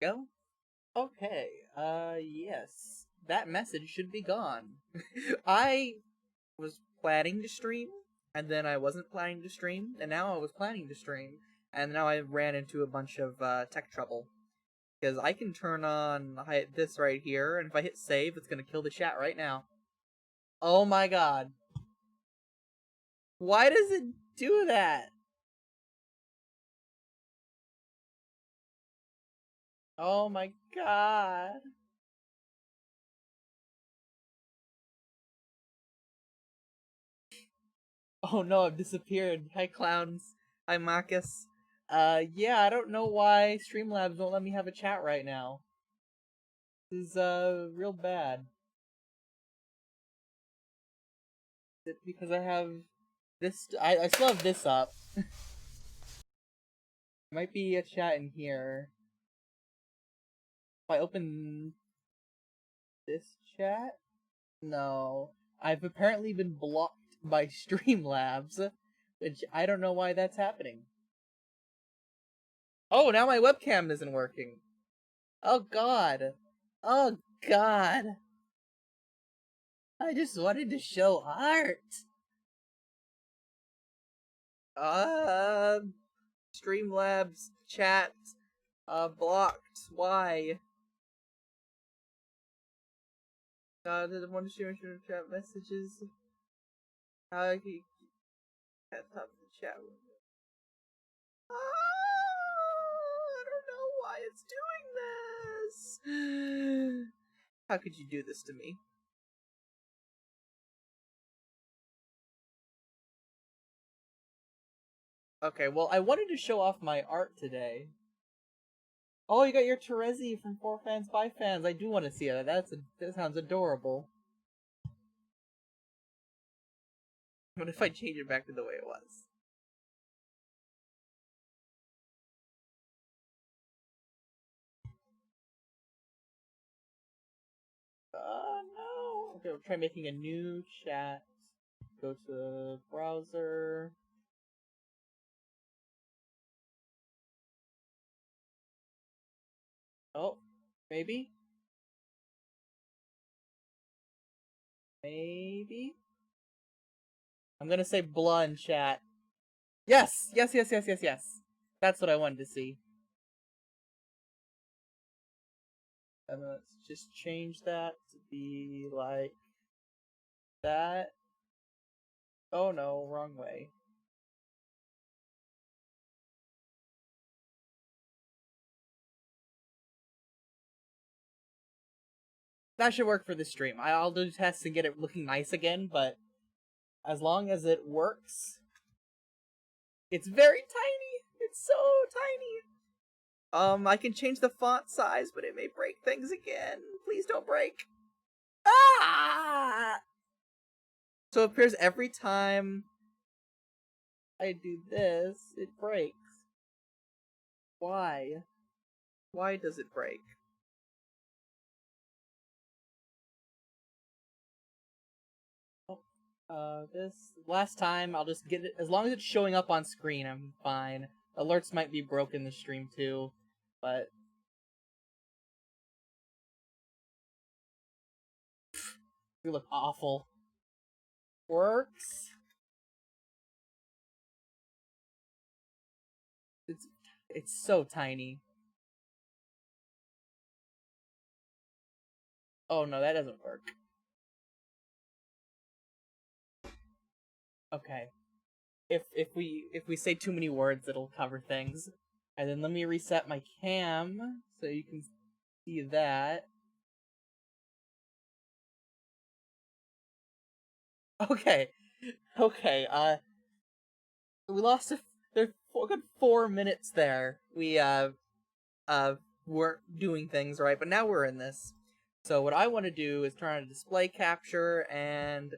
Go? Okay, yes. That message should be gone. I was planning to stream, and then I wasn't planning to stream, and now I was planning to stream, and now I ran into a bunch of tech trouble. Because I can turn on this right here, and if I hit save, it's gonna kill the chat right now. Oh my god. Why does it do that? Oh my god. Oh no, I've disappeared. Hi clowns. Hi Marcus. Yeah, I don't know why Streamlabs won't let me have a chat right now. This is, real bad. Is it because I have this? I still have this up. Might be a chat in here. If I open this chat? No. I've apparently been blocked by Streamlabs, which I don't know why that's happening. Oh, now my webcam isn't working. Oh god. Oh god. I just wanted to show art. Streamlabs chat blocked. Why? Didn't want to share chat messages. How he can't top the chat window. I don't know why it's doing this. How could you do this to me? Okay, well, I wanted to show off my art today. Oh, you got your Terezi from 4 Fans by Fans. I do want to see that. That sounds adorable. What if I change it back to the way it was? No. Okay, we'll try making a new chat. Go to the browser. Oh, maybe? Maybe? I'm gonna say blah in chat. Yes! Yes, yes, yes, yes, yes. That's what I wanted to see. And let's just change that to be like that. Oh no, wrong way. That should work for the stream. I'll do tests and get it looking nice again, but as long as it works. It's very tiny! It's so tiny! I can change the font size, but it may break things again. Please don't break. Ah! So it appears every time I do this, it breaks. Why? Why does it break? This last time I'll just get it as long as it's showing up on screen. I'm fine. Alerts might be broken this stream too, but you look awful. Works. It's so tiny. Oh no, that doesn't work. Okay. If we say too many words, it'll cover things. And then let me reset my cam so you can see that. Okay. Okay, we lost there's a good 4 minutes there. We weren't doing things right, but now we're in this. So what I want to do is turn on display capture, and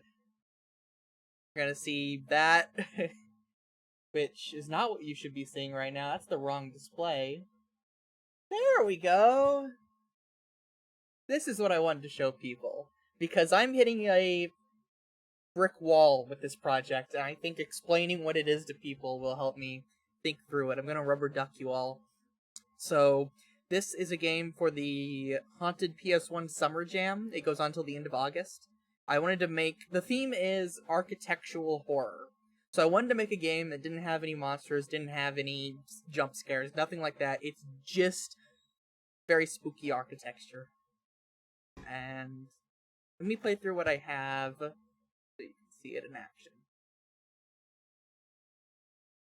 we're gonna see that, which is not what you should be seeing right now. That's the wrong display. There we go. This is what I wanted to show people, because I'm hitting a brick wall with this project, and I think explaining what it is to people will help me think through it. I'm gonna rubber duck you all. So, this is a game for the Haunted PS1 Summer Jam. It goes on until the end of August. I wanted to make... The theme is architectural horror. So I wanted to make a game that didn't have any monsters, didn't have any jump scares, nothing like that. It's just very spooky architecture. And let me play through what I have so you can see it in action.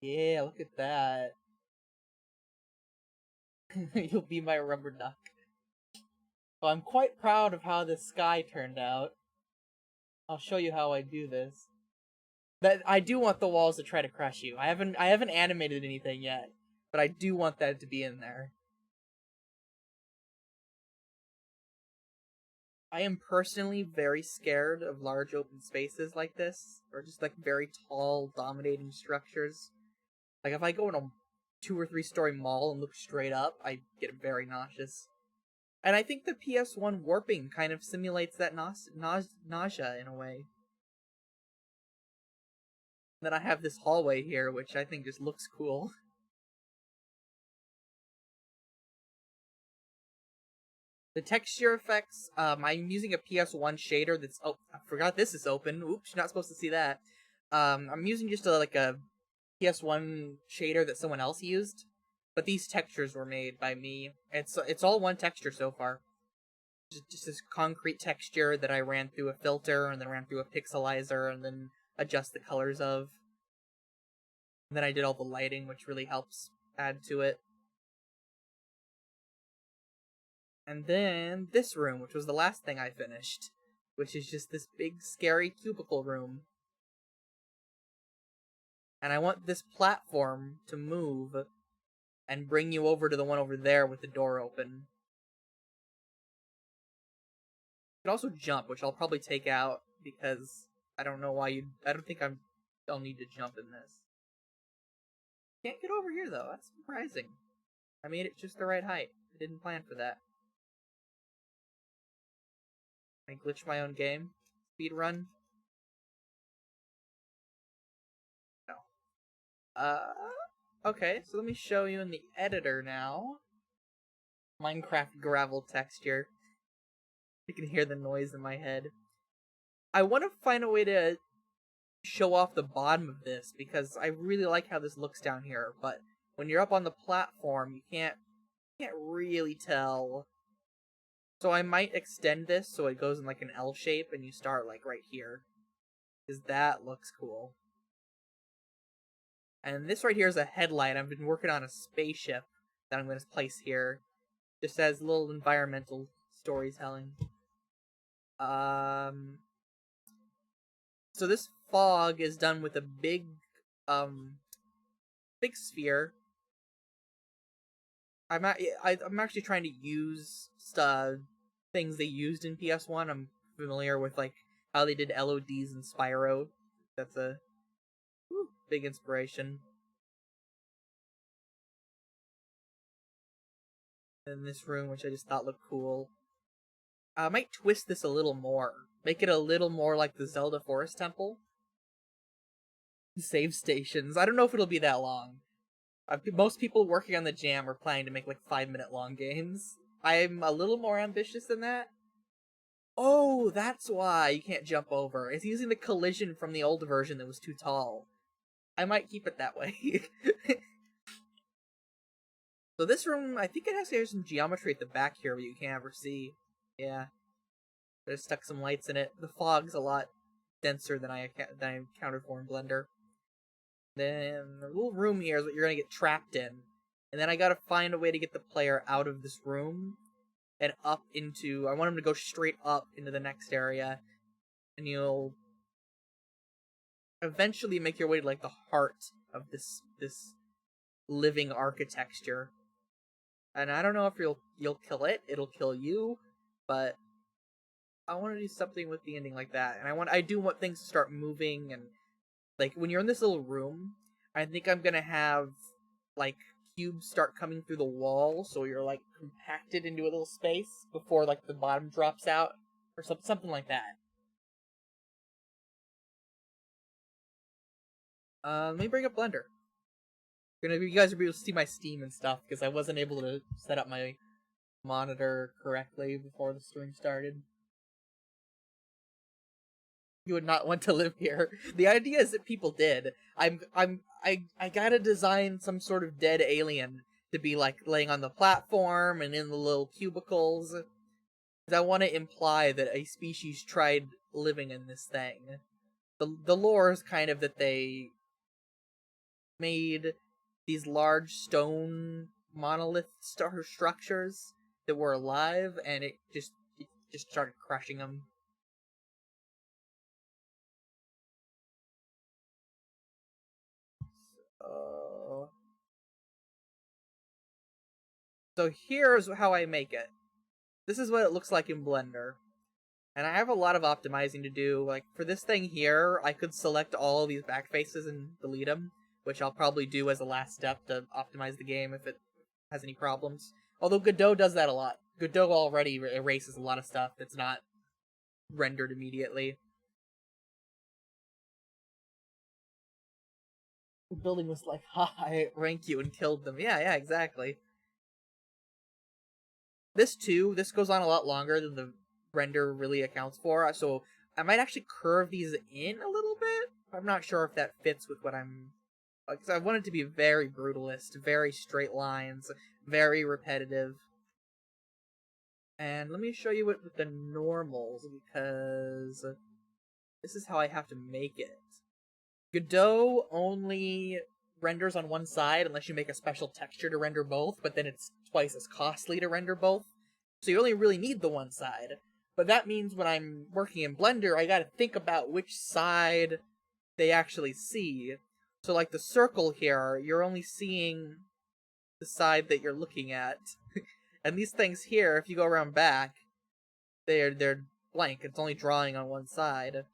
Yeah, look at that. You'll be my rubber duck. Well, I'm quite proud of how this sky turned out. I'll show you how I do this. That I do want the walls to try to crush you. I haven't animated anything yet, but I do want that to be in there. I am personally very scared of large open spaces like this, or just like very tall, dominating structures. Like if I go in a 2 or 3 story mall and look straight up, I get very nauseous. And I think the PS1 warping kind of simulates that nausea in a way. Then I have this hallway here, which I think just looks cool. The texture effects, I'm using a PS1 shader that's... Oh, I forgot this is open. Oops, you're not supposed to see that. I'm using just a PS1 shader that someone else used. But these textures were made by me. It's all one texture so far. Just this concrete texture that I ran through a filter, and then ran through a pixelizer, and then adjust the colors of. And then I did all the lighting, which really helps add to it. And then this room, which was the last thing I finished, which is just this big, scary cubicle room. And I want this platform to move and bring you over to the one over there with the door open. You can also jump, which I'll probably take out because I don't know why you... I don't think I'll need to jump in this. Can't get over here though, that's surprising. I made it just the right height. I didn't plan for that. I glitched my own game. Speed run. No. Okay, so let me show you in the editor now. Minecraft gravel texture. You can hear the noise in my head. I want to find a way to show off the bottom of this because I really like how this looks down here, but when you're up on the platform, you can't really tell. So I might extend this so it goes in like an L shape and you start like right here. Because that looks cool. And this right here is a headlight. I've been working on a spaceship that I'm going to place here. Just as a little environmental storytelling. So this fog is done with a big sphere. I'm actually trying to use things they used in PS1. I'm familiar with like how they did LODs in Spyro. That's a big inspiration. In this room, which I just thought looked cool. I might twist this a little more. Make it a little more like the Zelda Forest Temple. Save stations. I don't know if it'll be that long. Most people working on the jam are planning to make like 5-minute long games. I'm a little more ambitious than that. Oh, that's why you can't jump over. It's using the collision from the old version that was too tall. I might keep it that way. So this room, I think it has to have some geometry at the back here, but you can't ever see. Yeah. I just stuck some lights in it. The fog's a lot denser than I encountered for in Blender. Then the little room here is what you're gonna get trapped in. And then I gotta find a way to get the player out of this room and up into... I want him to go straight up into the next area. And you'll eventually make your way to like the heart of this living architecture. And I don't know if you'll kill it, it'll kill you, but I want to do something with the ending like that. And I do want things to start moving, and like when you're in this little room, I think I'm gonna have like cubes start coming through the wall, so you're like compacted into a little space before like the bottom drops out, or something like that. Let me bring up Blender. You guys will be able to see my Steam and stuff because I wasn't able to set up my monitor correctly before the stream started. You would not want to live here. The idea is that people did. I gotta design some sort of dead alien to be like laying on the platform and in the little cubicles. Because I want to imply that a species tried living in this thing. The lore is kind of that they made these large stone monolith structures that were alive, and it just started crushing them. So here's how I make it. This is what it looks like in Blender. And I have a lot of optimizing to do. Like, for this thing here, I could select all these back faces and delete them, which I'll probably do as a last step to optimize the game if it has any problems. Although Godot does that a lot. Godot already erases a lot of stuff that's not rendered immediately. The building was like, ha, I rank you and killed them. Yeah, exactly. This goes on a lot longer than the render really accounts for, so I might actually curve these in a little bit. I'm not sure if that fits with what I'm... Because I want it to be very brutalist, very straight lines, very repetitive. And let me show you it with the normals, because this is how I have to make it. Godot only renders on one side unless you make a special texture to render both, but then it's twice as costly to render both. So you only really need the one side. But that means when I'm working in Blender, I gotta think about which side they actually see. So like the circle here, you're only seeing the side that you're looking at. And these things here, if you go around back, they're blank. It's only drawing on one side.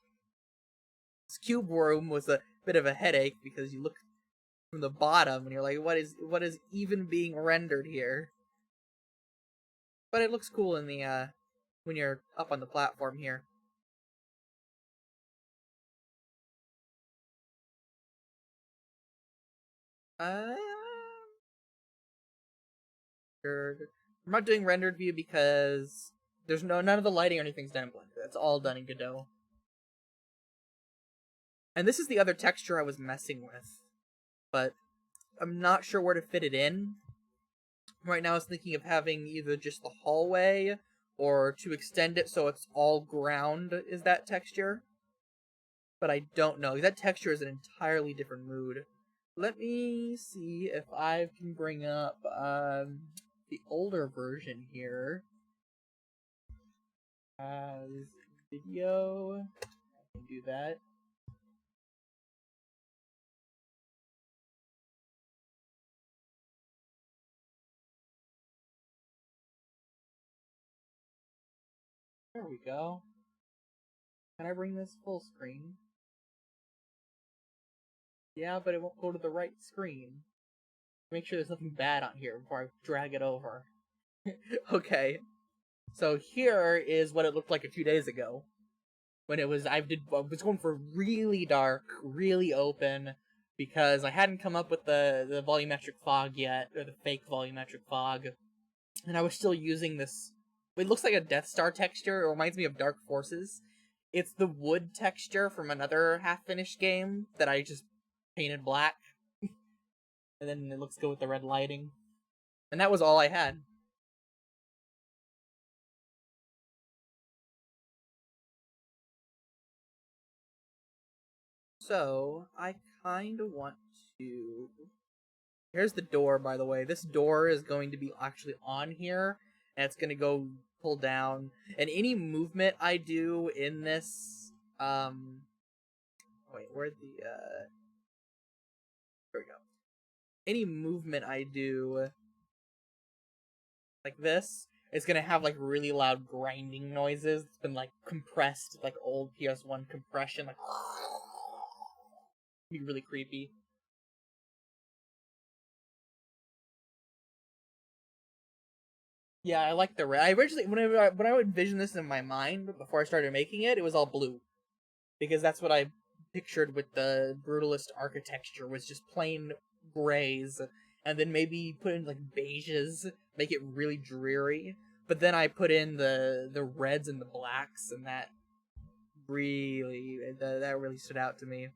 This cube room was a bit of a headache because you look from the bottom and you're like, what is even being rendered here? But it looks cool in the when you're up on the platform here. I'm not doing rendered view because there's none of the lighting or anything's done in Blender. That's all done in Godot. And this is the other texture I was messing with, but I'm not sure where to fit it in. Right now I was thinking of having either just the hallway or to extend it so it's all ground is that texture. But I don't know. That texture is an entirely different mood. Let me see if I can bring up the older version here. Video. I can do that. There we go. Can I bring this full screen? Yeah, but it won't go to the right screen. Make sure there's nothing bad on here before I drag it over. Okay. So here is what it looked like a few days ago. When it was, I was going for really dark, really open, because I hadn't come up with the volumetric fog yet, or the fake volumetric fog. And I was still using this, it looks like a Death Star texture, it reminds me of Dark Forces. It's the wood texture from another half-finished game that I just painted black. And then it looks good with the red lighting. And that was all I had. So, I kind of want to... Here's the door, by the way. This door is going to be actually on here, and it's going to go pull down. And any movement I do in this... Wait, where'd the... There we go. Any movement I do... like this, it's gonna have like really loud grinding noises. It's been like compressed, like old PS1 compression, like be really creepy. Yeah, I like the red. I originally when I would envision this in my mind before I started making it, it was all blue because that's what I pictured with the brutalist architecture was just plain grays, and then maybe put in like beiges make it really dreary. But then I put in the reds and the blacks, and that really stood out to me.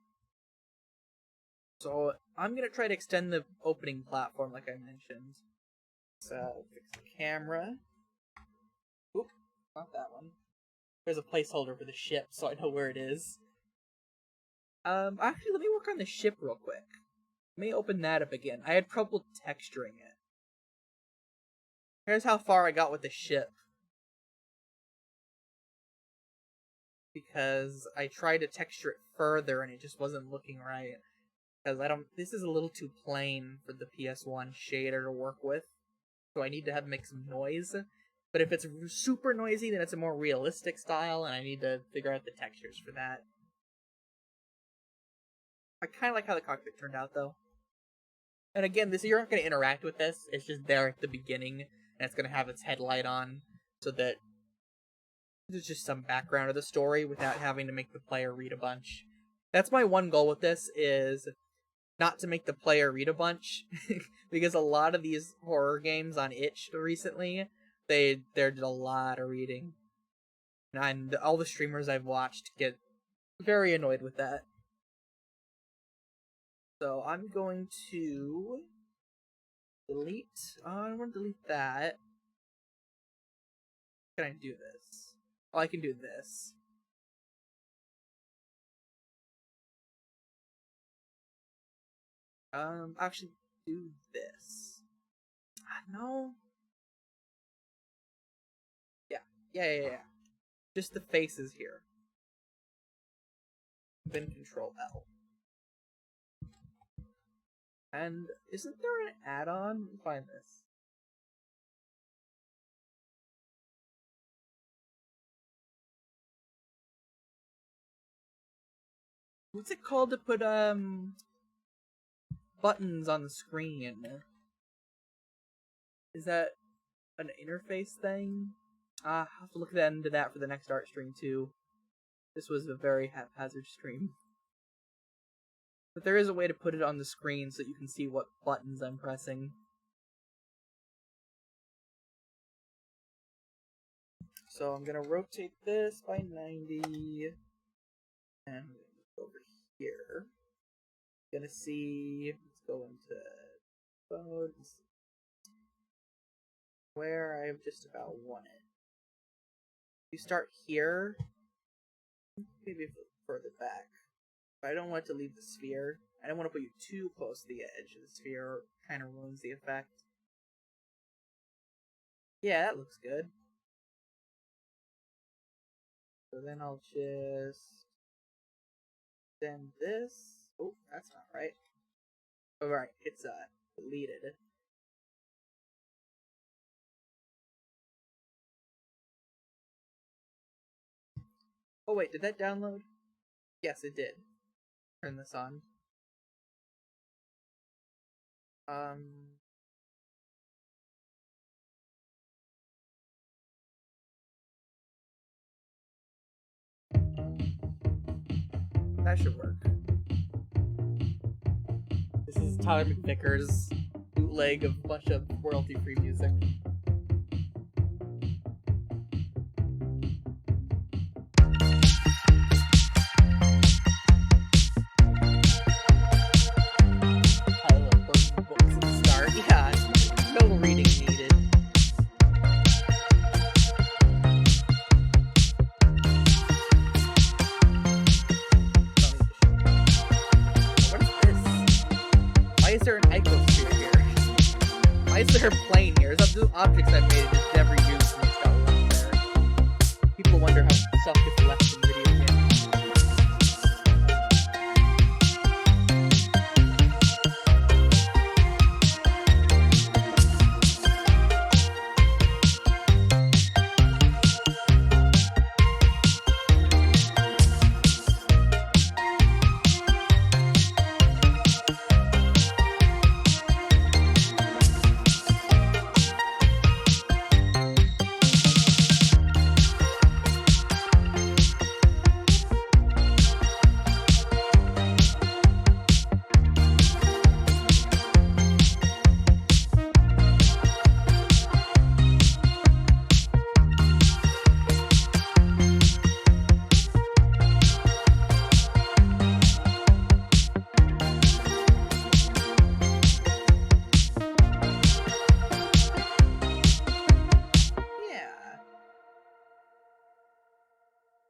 So I'm gonna try to extend the opening platform like I mentioned. So fix the camera. Oop, not that one. There's a placeholder for the ship, so I know where it is. Actually, let me work on the ship real quick. Let me open that up again. I had trouble texturing it. Here's how far I got with the ship. Because I tried to texture it further and it just wasn't looking right. Because this is a little too plain for the PS1 shader to work with. So I need to make some noise. But if it's super noisy, then it's a more realistic style, and I need to figure out the textures for that. I kind of like how the cockpit turned out, though. And again, you're not going to interact with this. It's just there at the beginning, and it's going to have its headlight on, so that there's just some background of the story without having to make the player read a bunch. That's my one goal with this, is not to make the player read a bunch, because a lot of these horror games on itch recently, they did a lot of reading. And all the streamers I've watched get very annoyed with that. So I'm going to delete. I want to delete that. Can I do this? Oh, I can do this. Actually do this. No. Yeah. Just the faces here. Then Control L. And isn't there an add-on? Let me find this. What's it called to put buttons on the screen? Is that an interface thing? I'll have to look into that for the next art stream too. This was a very haphazard stream. But there is a way to put it on the screen so that you can see what buttons I'm pressing. So I'm gonna rotate this by 90. And over here. Gonna see, let's go into mode, where I just about want it. You start here, maybe further back. But I don't want it to leave the sphere. I don't want to put you too close to the edge of the sphere, kind of ruins the effect. Yeah, that looks good. So then I'll just send this. Oh, that's not right. Alright, it's deleted. Oh wait, did that download? Yes, it did. Turn this on. That should work. This is Tyler McVicker's bootleg of a bunch of royalty-free music. Objects I've made just never used and it's got one there. People wonder how stuff gets left in video games.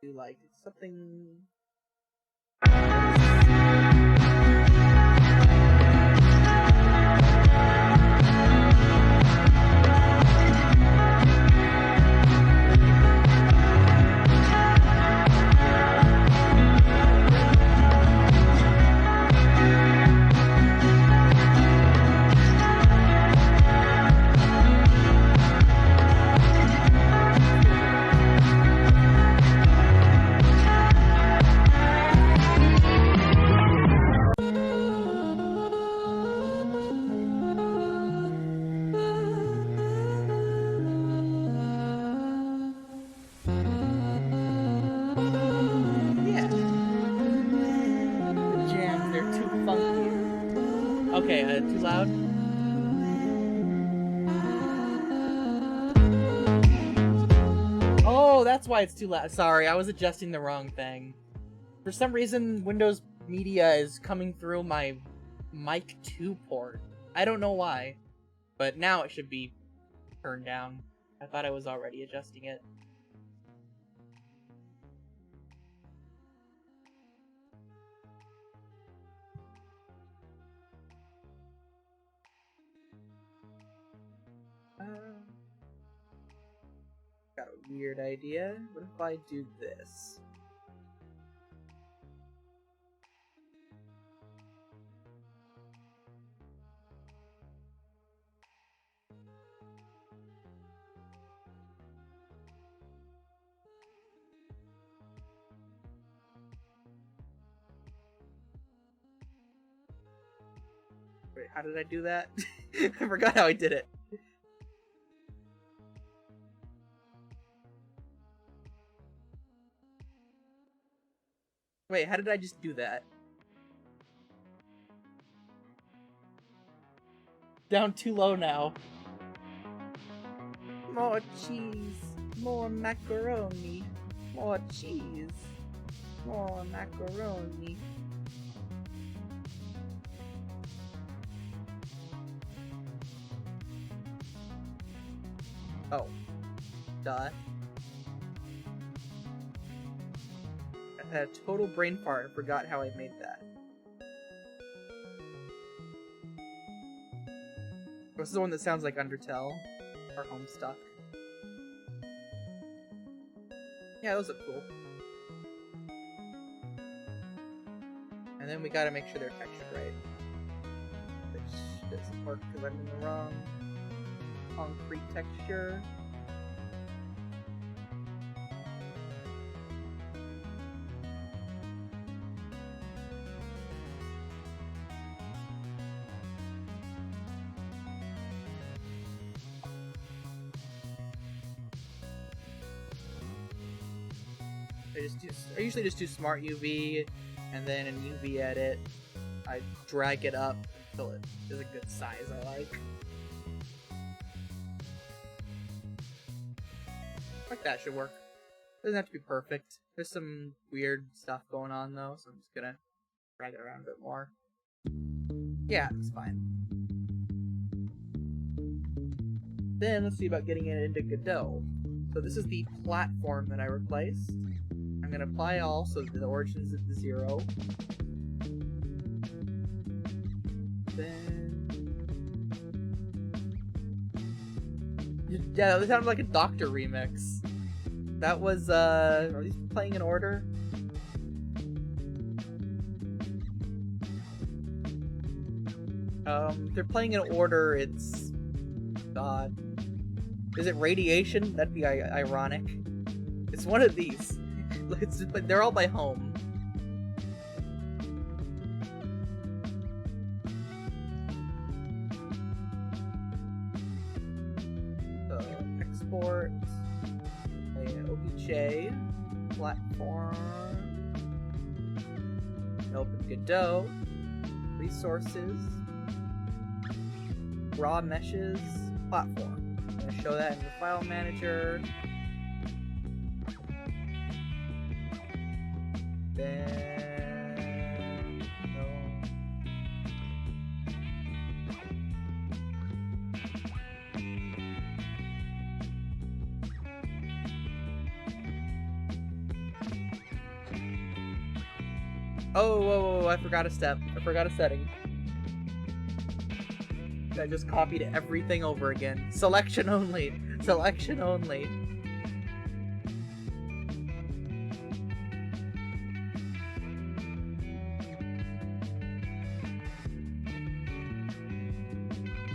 do like something. Okay, too loud? Oh, that's why it's too loud. Sorry, I was adjusting the wrong thing. For some reason, Windows Media is coming through my mic 2 port. I don't know why, but now it should be turned down. I thought I was already adjusting it. Got a weird idea. What if I do this? Wait, how did I do that? I forgot how I did it. Wait, how did I just do that? Down too low now. More cheese, more macaroni, more cheese, more macaroni. Oh, duh. I had a total brain fart and forgot how I made that. This is the one that sounds like Undertale or Homestuck. Yeah, those look cool. And then we gotta make sure they're textured right. Which doesn't work because I'm in the wrong concrete texture. I usually just do Smart UV, and then in UV Edit, I drag it up until it is a good size I like. Like that should work. Doesn't have to be perfect. There's some weird stuff going on though, so I'm just gonna drag it around a bit more. Yeah, it's fine. Then let's see about getting it into Godot. So this is the platform that I replaced. I'm gonna apply all, so the origin's at the 0. Then... yeah, that sounded like a Doctor remix. That was, are these playing in order? If they're playing in order, it's... is it Radiation? That'd be ironic. It's one of these. But they're all by Home. So, export, OBJ, platform, open Godot, resources, raw meshes, platform. I'm going to show that in the file manager. Then no. Oh, whoa, whoa, I forgot a step. I forgot a setting. I just copied everything over again. Selection only. Selection only.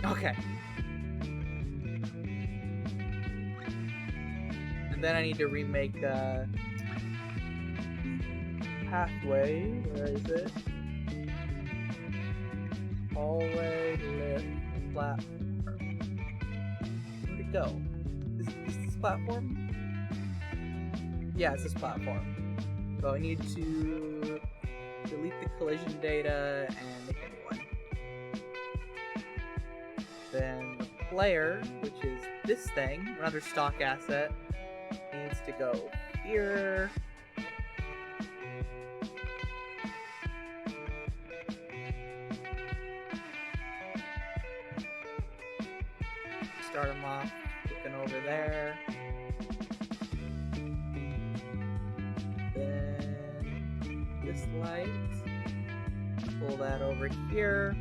Okay. And then I need to remake pathway. Where is it? Hallway, lift, platform. Where'd it go? Is this platform? Yeah, it's this platform. So I need to delete the collision data and make a new one. Then the player, which is this thing, another stock asset, needs to go here. Start him off looking over there. Then this light. Pull that over here.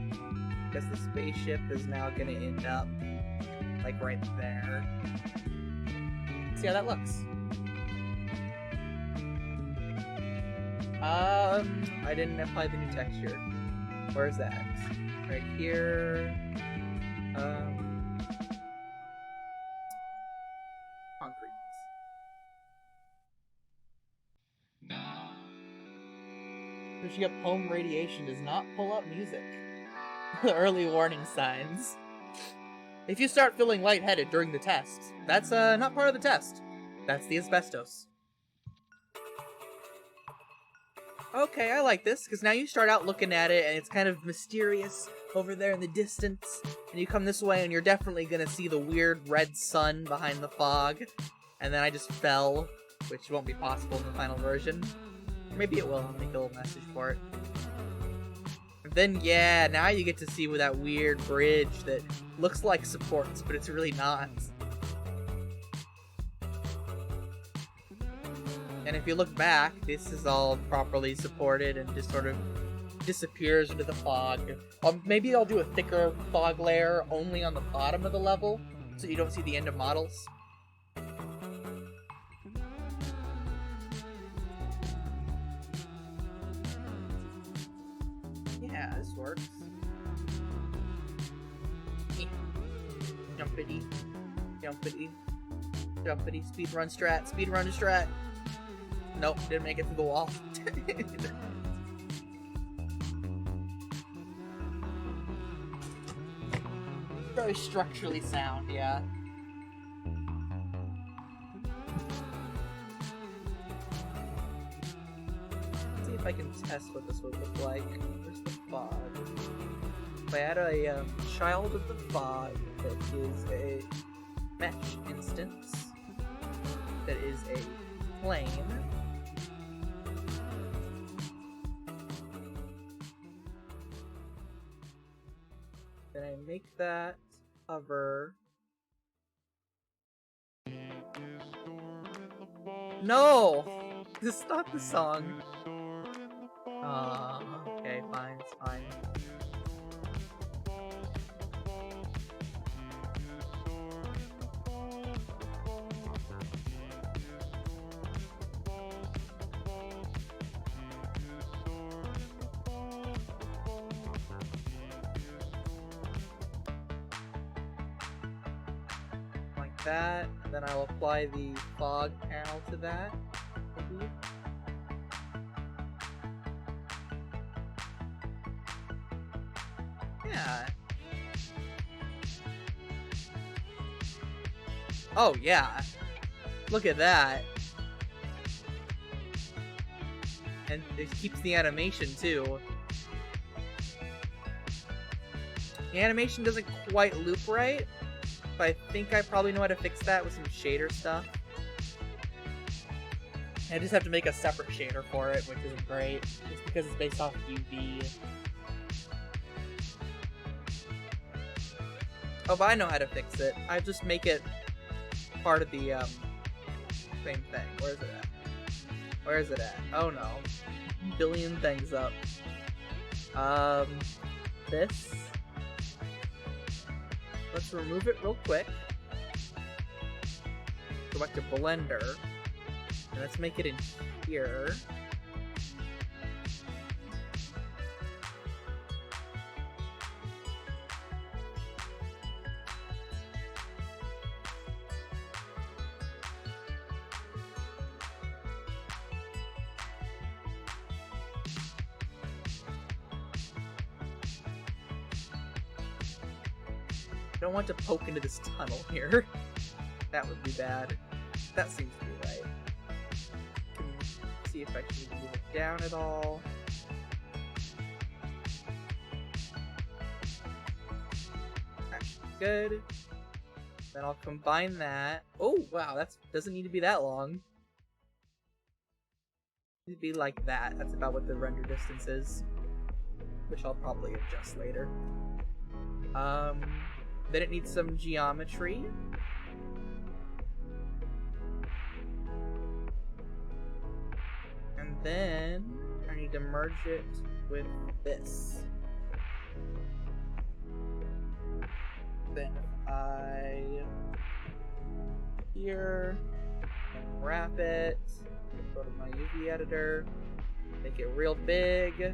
Because the spaceship is now going to end up like right there. See how that looks. I didn't apply the new texture. Where's that? Right here. Concrete. Pushing up home radiation does not pull up music. Early warning signs. If you start feeling lightheaded during the test, that's not part of the test. That's the asbestos. Okay, I like this, because now you start out looking at it, and it's kind of mysterious over there in the distance, and you come this way, and you're definitely gonna see the weird red sun behind the fog, and then I just fell, which won't be possible in the final version. Maybe it will, I'll make a little message for it. And then, yeah, now you get to see with that weird bridge that looks like supports, but it's really not. And if you look back, this is all properly supported and just sort of disappears into the fog. Maybe I'll do a thicker fog layer only on the bottom of the level, so you don't see the end of models. Yeah, this works. Jumpity, jumpity, jumpity, speedrun strat, speedrun strat. Nope, didn't make it through the wall. Very structurally sound, yeah. Let's see if I can test what this would look like. Where's the fog? If I add a child of the fog that is a mesh instance, that is a plane. Then I make that hover. No! This is not the song. Okay, fine, it's fine. That, and then I'll apply the fog panel to that. Yeah. Oh yeah. Look at that. And it keeps the animation too. The animation doesn't quite loop right. But I think I probably know how to fix that with some shader stuff. I just have to make a separate shader for it, which isn't great. Just because it's based off UV. Oh, but I know how to fix it. I just make it part of the same thing. Where is it at? Where is it at? Oh no. Billion things up. This. Let's remove it real quick. Go back to Blender. And let's make it in here. I don't want to poke into this tunnel here. That would be bad. That seems to be right. See if I can move it down at all. That's good. Then I'll combine that. Oh wow, that doesn't need to be that long. It'd be like that. That's about what the render distance is, which I'll probably adjust later. Then it needs some geometry. And then I need to merge it with this. Then I here wrap it, go to my UV editor, make it real big.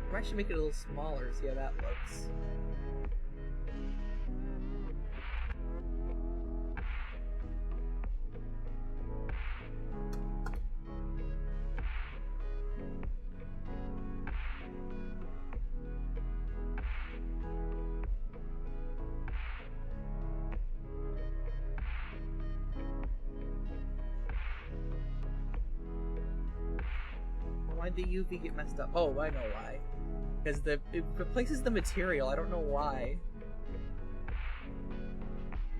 I might actually make it a little smaller, see how that looks. Why'd the UV get messed up? Oh, I know why. Because it replaces the material. I don't know why.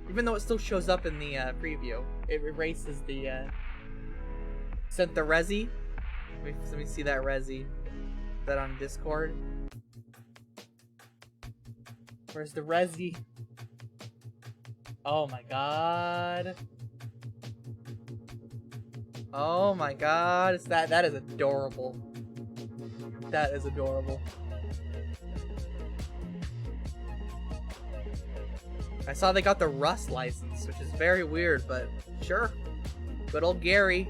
Even though it still shows up in the preview, it erases the sent the resi. Let me see that resi. Is that on Discord? Where's the resi? Oh my god. Oh my god. It's that is adorable. That is adorable. I saw they got the Rust license, which is very weird, but sure. Good old Gary.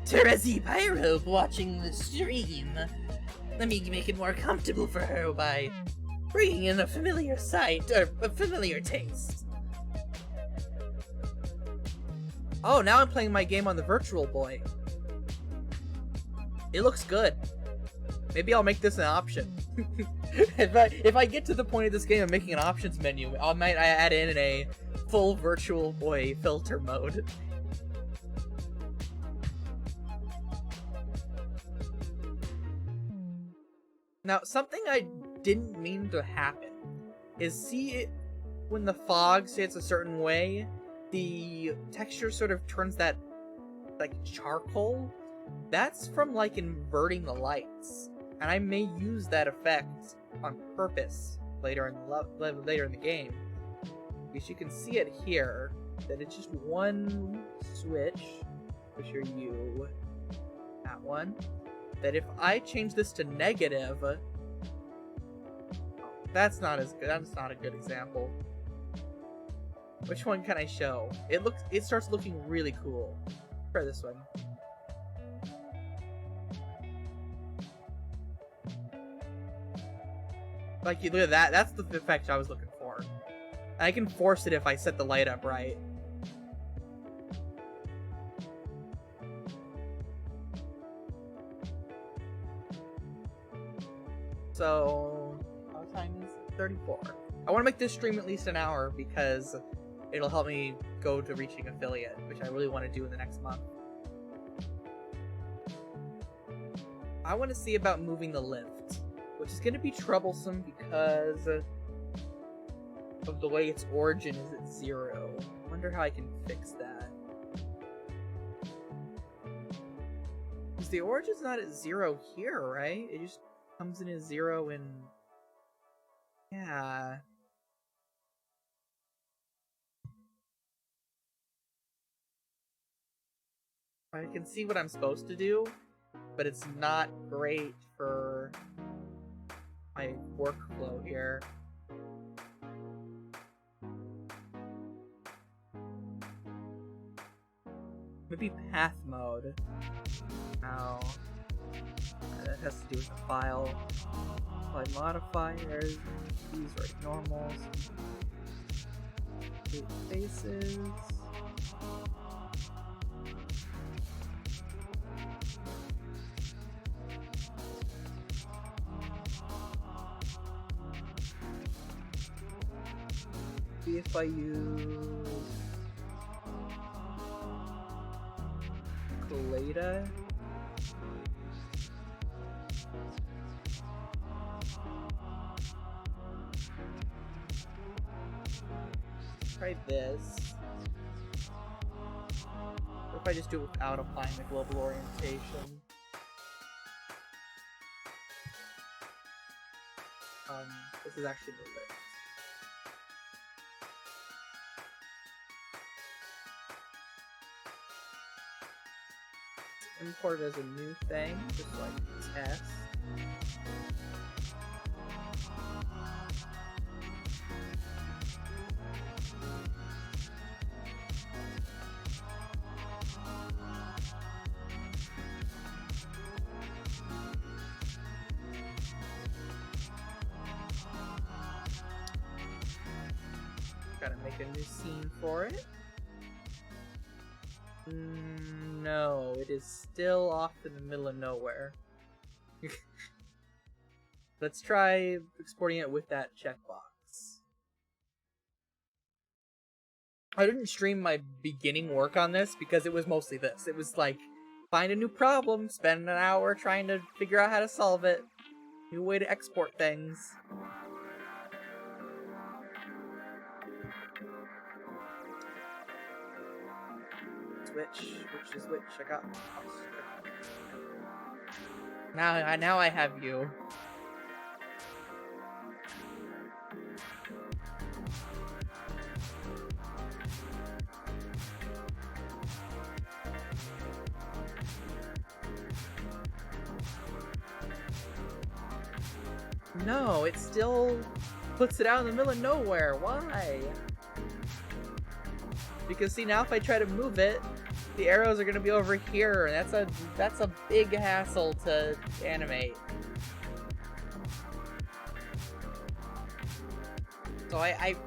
Terezi Pyro watching the stream. Let me make it more comfortable for her by bringing in a familiar sight, or a familiar taste. Oh, now I'm playing my game on the Virtual Boy. It looks good. Maybe I'll make this an option. if I get to the point of this game of making an options menu, I might add in a full Virtual Boy filter mode. Now, something I didn't mean to happen is see it when the fog hits a certain way, the texture sort of turns that like charcoal. That's from like inverting the lights, and I may use that effect on purpose later in the game. Because you can see it here that it's just one switch, which are you, that one. That if I change this to negative, that's not as good. That's not a good example. Which one can I show? It starts looking really cool. Try this one. Like, you look at that. That's the effect I was looking for. I can force it if I set the light up right. So, what time is it? 34. I want to make this stream at least an hour because it'll help me go to reaching affiliate, which I really want to do in the next month. I want to see about moving the lift, which is going to be troublesome because of the way its origin is at 0. I wonder how I can fix that. Because the origin's not at 0 here, right? It just Comes in as 0 and... Yeah... I can see what I'm supposed to do, but it's not great for my workflow here. Maybe path mode. Now, that has to do with the file. Apply modifiers. These are normals. Create faces. See if I use Kaleda. Try this. What if I just do it without applying the global orientation? This is actually the list. Import it as a new thing, just like test. Gotta make a new scene for it. No, it is still off in the middle of nowhere. Let's try exporting it with that checkbox. I didn't stream my beginning work on this because it was mostly this. It was like, find a new problem, spend an hour trying to figure out how to solve it. New way to export things. Which is which? I got. Now I have you. No, it still puts it out in the middle of nowhere. Why? Because see, now if I try to move it, the arrows are gonna be over here, and that's a big hassle to animate. So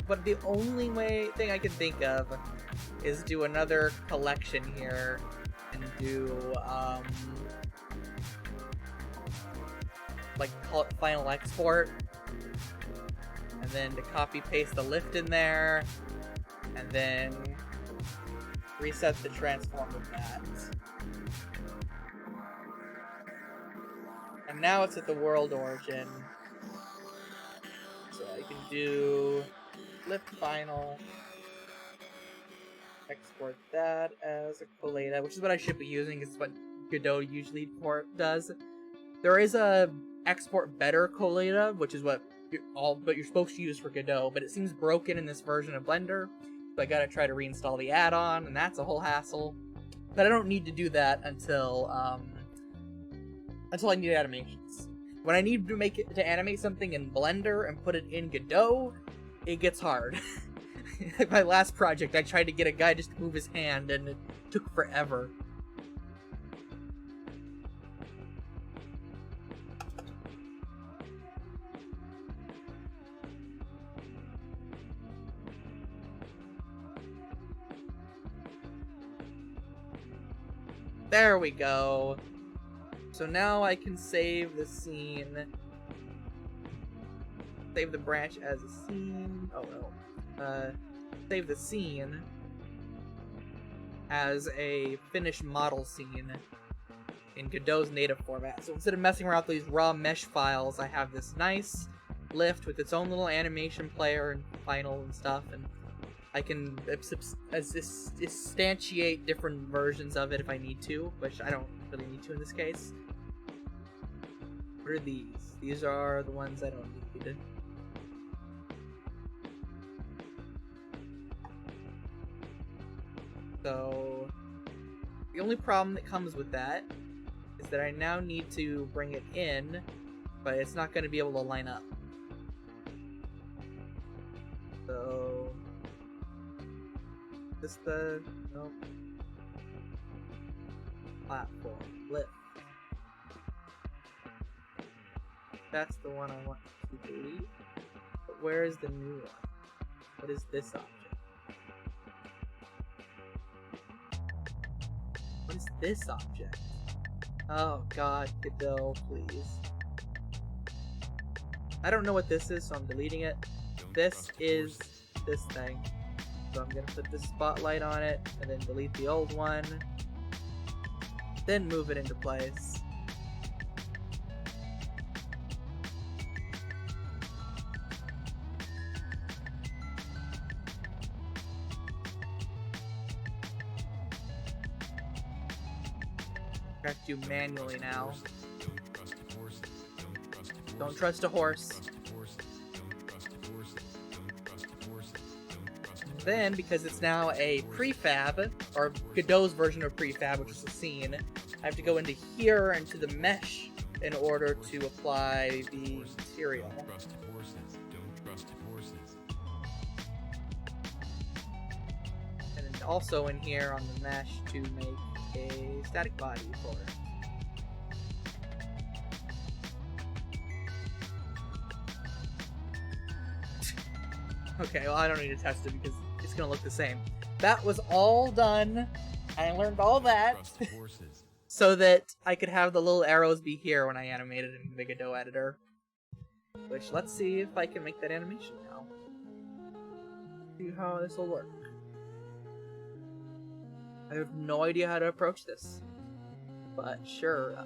but the only thing I can think of is do another collection here and do like call it final export, and then to copy paste the lift in there, and then reset the transform with that. And now it's at the world origin. So I can do lift final, export that as a Kaleda, which is what I should be using. It's what Godot usually does. There is a export better Kaleda, which is what you're supposed to use for Godot, but it seems broken in this version of Blender. So I gotta try to reinstall the add-on, and that's a whole hassle. But I don't need to do that until I need animations. When I need to animate something in Blender and put it in Godot, it gets hard. Like my last project, I tried to get a guy just to move his hand, and it took forever. There we go. So now I can save the scene. Save the branch as a scene. Oh no. Save the scene as a finished model scene in Godot's native format. So instead of messing around with these raw mesh files, I have this nice lift with its own little animation player and final and stuff, and I can instantiate different versions of it if I need to, which I don't really need to in this case. What are these? These are the ones I don't need. So, the only problem that comes with that is that I now need to bring it in, but it's not going to be able to line up. So, is this the, no, platform, lift. That's the one I want to delete. But where is the new one? What is this object? What is this object? Oh god, Godot, please. I don't know what this is, so I'm deleting it. This is this thing. So I'm gonna put the spotlight on it, and then delete the old one. Then move it into place. I have to do manually now. Don't trust a horse. Then, because it's now a prefab, or Godot's version of prefab, which is a scene, I have to go into here, into the mesh, in order to apply the material. And then also in here on the mesh to make a static body for it. Okay, well I don't need to test it because it's gonna look the same. That was all done. I learned all that so that I could have the little arrows be here when I animated in the Godot editor. Which, let's see if I can make that animation now. See how this will work. I have no idea how to approach this. But sure,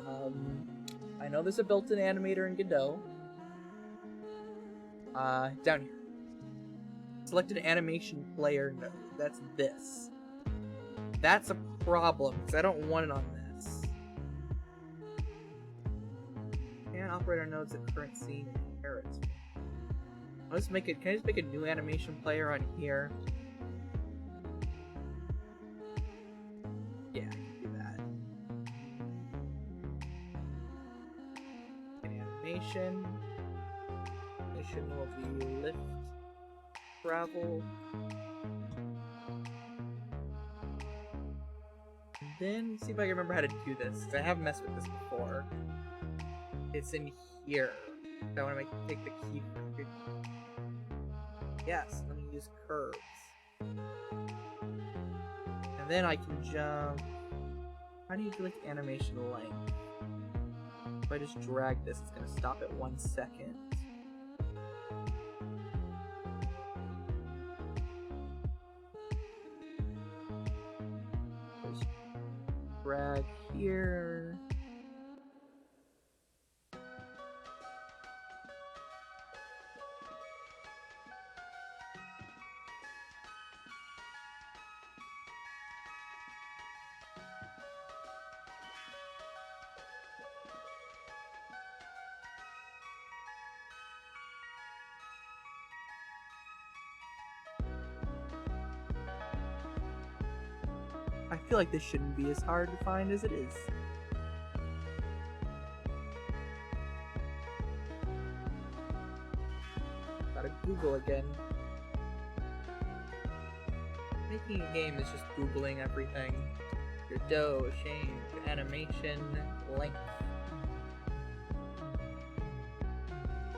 I know there's a built-in animator in Godot. Down here. Selected animation player node. That's this. That's a problem, because I don't want it on this. Can operator nodes at current scene inherits. I'll just make it. Can I just make a new animation player on here? Yeah, I can do that. Animation. Animation will be lift, travel. Then see if I can remember how to do this. I have messed with this before. It's in here. I want to take the key. Yes, let me use curves. And then I can jump. How do you do like animation length? If I just drag this, it's gonna stop at 1 second. Just drag here. I feel like this shouldn't be as hard to find as it is. Gotta Google again. Making a game is just Googling everything. Godot, change, animation, length.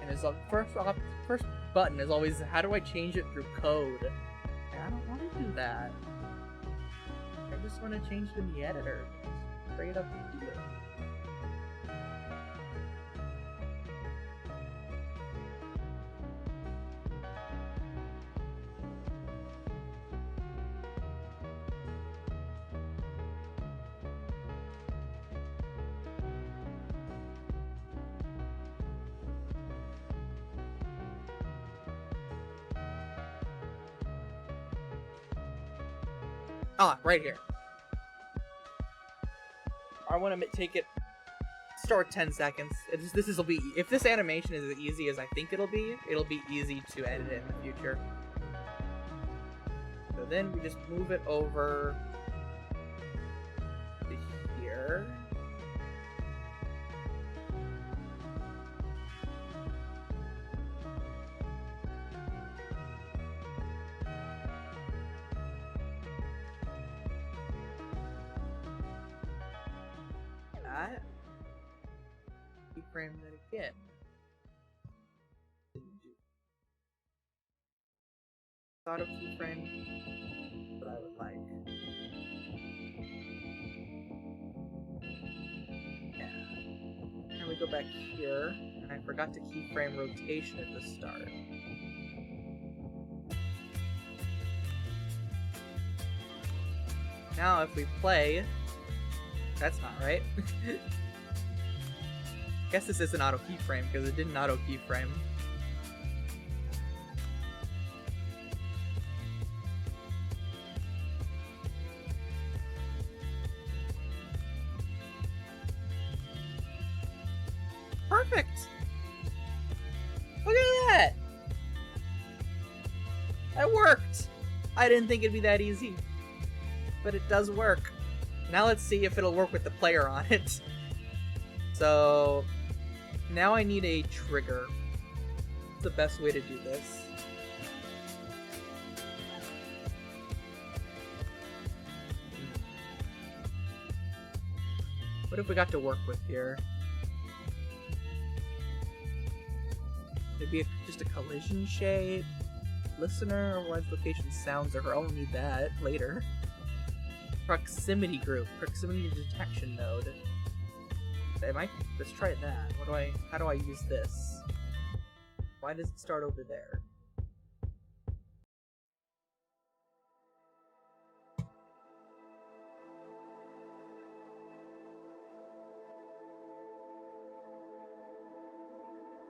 And it's the first button is always, how do I change it through code? And I don't want to do that. I just want to change it in the editor. Straight up and do it. Ah, right here. I want to take it start 10 seconds. This will be, if this animation is as easy as I think it'll be easy to edit it in the future. So then we just move it over to here. That. Keyframe that again. Auto keyframe. What I would like. Yeah. And we go back here, and I forgot to keyframe rotation at the start. Now if we play, that's not right. Guess this is an auto keyframe because it didn't auto keyframe. Perfect! Look at that! That worked! I didn't think it'd be that easy. But it does work. Now let's see if it'll work with the player on it. So now I need a trigger. What's the best way to do this? What have we got to work with here? Maybe just a collision shape? Listener, or wise location sounds, or I'll need that later. Proximity group, proximity detection node. Let's try that. How do I use this? Why does it start over there?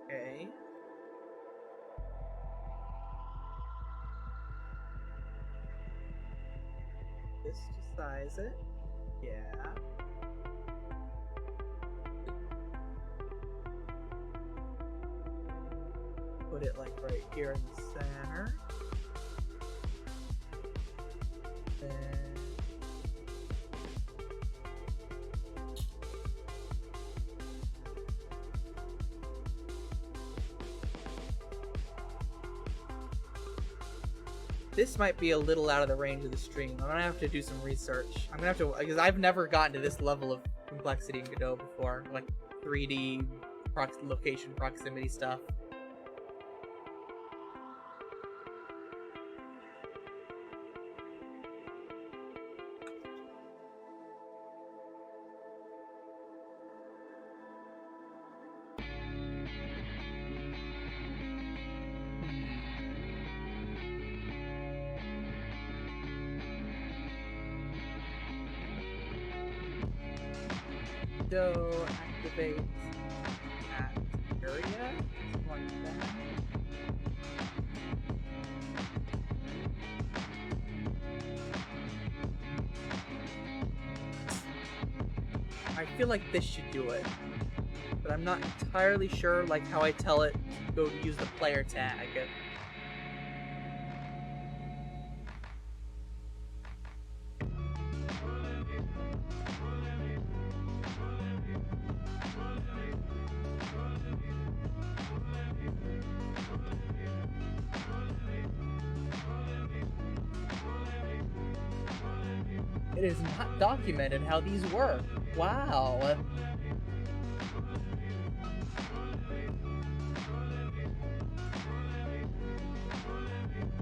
Okay. This to size it. Yeah. Put it like right here in the center. And this might be a little out of the range of the stream. I'm gonna have to do some research. I'm gonna have to, because I've never gotten to this level of complexity in Godot before, like 3D location proximity stuff. So activate at area, like that. I feel like this should do it, but I'm not entirely sure like how I tell it to go use the player tag. It is not documented how these work. Wow.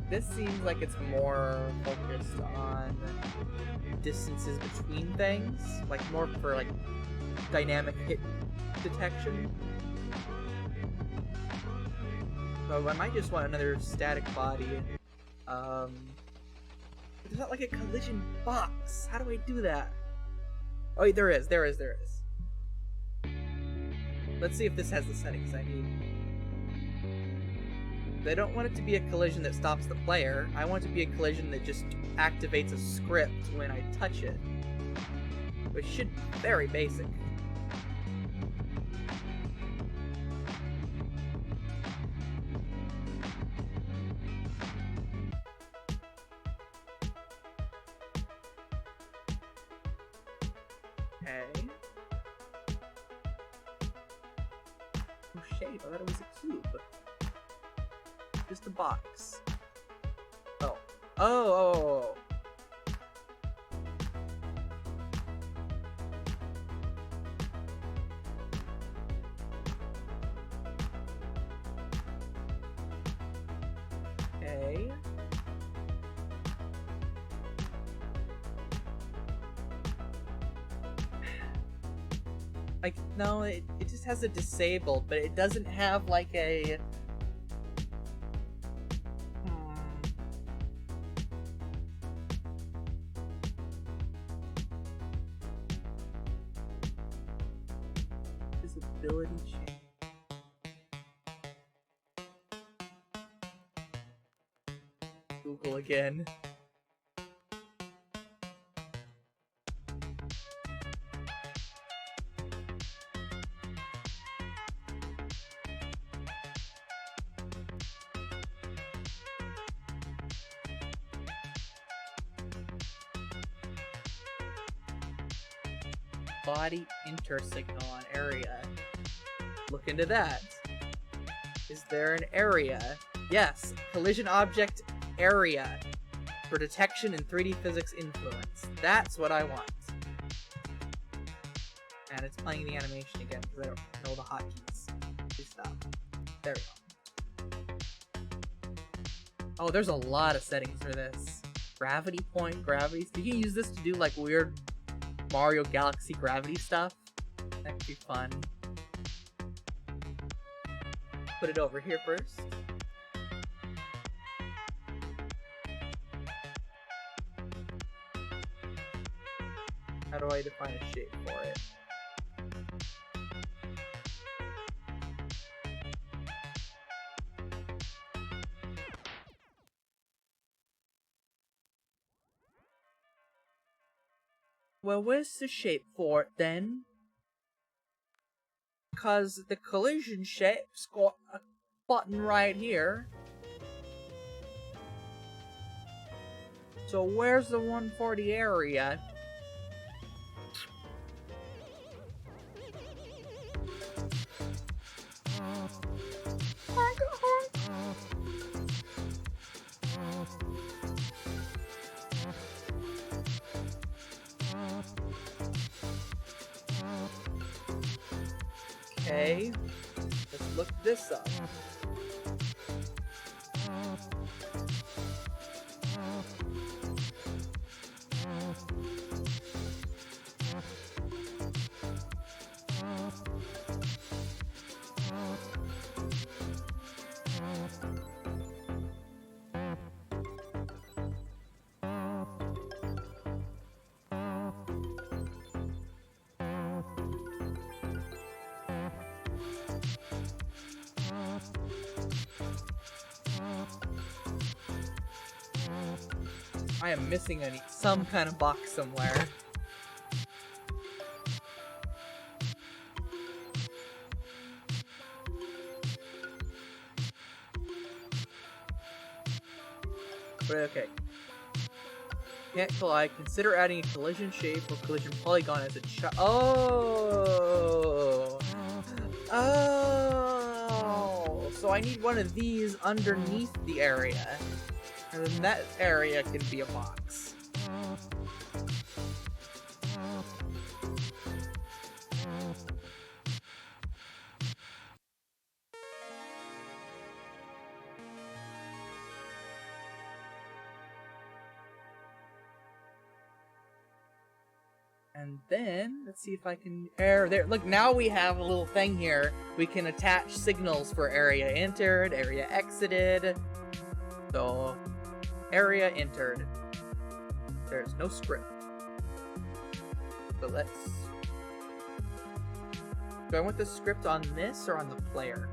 This seems like it's more focused on distances between things, like more for like dynamic hit detection. So I might just want another static body. There's not like a collision box. How do I do that? Oh, there is. Let's see if this has the settings I need. I don't want it to be a collision that stops the player. I want it to be a collision that just activates a script when I touch it. Which should be very basic. No shape. I thought it was a cube. Just a box. Oh. Oh. Okay. Like, no, it just has a disabled, but it doesn't have like a... Disability change. Google again. Body intersignal on area. Look into that. Is there an area? Yes, collision object area for detection and 3D physics influence. That's what I want. And it's playing the animation again because I don't know the hotkeys. Please stop. There we go. Oh, there's a lot of settings for this. Gravity point, gravity. You can use this to do like weird Mario Galaxy gravity stuff. That could be fun. Put it over here first. How do I define a shape for it? Well, where's the shape for it then? Because the collision shape's got a button right here. So where's the one for the area? Okay, let's look this up. I am missing some kind of box somewhere. But okay. Can't collide. Consider adding a collision shape or collision polygon as a Oh! Oh! So I need one of these underneath the area. And then that area can be a box. And then, let's see if I can... There, look, now we have a little thing here. We can attach signals for area entered, area exited. So... Area entered. There's no script. So let's... Do I want the script on this or on the player?